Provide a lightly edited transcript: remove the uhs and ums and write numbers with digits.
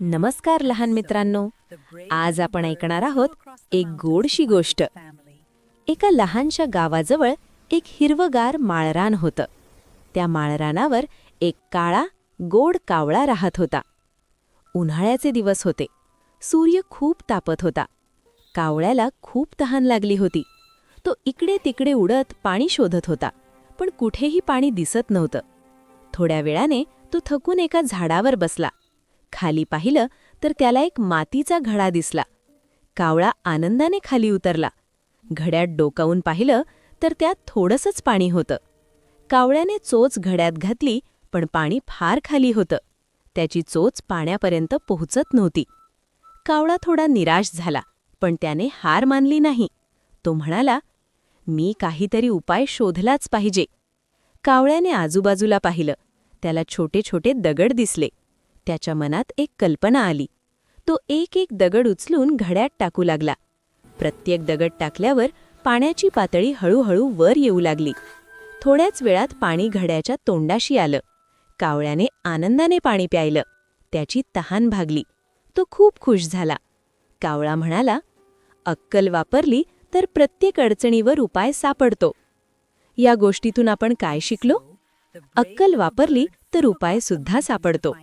नमस्कार लहान मित्रांनो. आज आपण ऐकणार आहोत एक गोडशी गोष्ट. एका लहानशा गावाजवळ एक हिरवगार माळरान होतं. त्या माळरानावर एक काळा गोड कावळा राहत होता. उन्हाळ्याचे दिवस होते. सूर्य खूप तापत होता. कावळ्याला खूप तहान लागली होती. तो इकडे तिकडे उडत पाणी शोधत होता, पण कुठेही पाणी दिसत नव्हतं. थोड्या वेळाने तो थकून एका झाडावर बसला. खाली पाहिलं तर त्याला एक मातीचा घडा दिसला. कावळा आनंदाने खाली उतरला. घड्यात डोकावून पाहिलं तर त्यात थोडंसंच पाणी होतं. कावळ्याने चोच घड्यात घातली, पण पाणी फार खाली होतं. त्याची चोच पाण्यापर्यंत पोहोचत नव्हती. कावळा थोडा निराश झाला, पण त्याने हार मानली नाही. तो म्हणाला, मी काहीतरी उपाय शोधलाच पाहिजे. कावळ्याने आजूबाजूला पाहिलं. त्याला छोटे छोटे दगड दिसले. त्याच्या मनात एक कल्पना आली. तो एक एक दगड उचलून घड्यात टाकू लागला. प्रत्येक दगड टाकल्यावर पाण्याची पातळी हळूहळू वर येऊ लागली. थोड्याच वेळात पाणी घड्याच्या तोंडाशी आलं. कावळ्याने आनंदाने पाणी प्यायलं. त्याची तहान भागली. तो खूप खुश झाला. कावळा म्हणाला, अक्कल वापरली तर प्रत्येक अडचणीवर उपाय सापडतो. या गोष्टीतून आपण काय शिकलो? अक्कल वापरली तर उपाय सुद्धा सापडतो.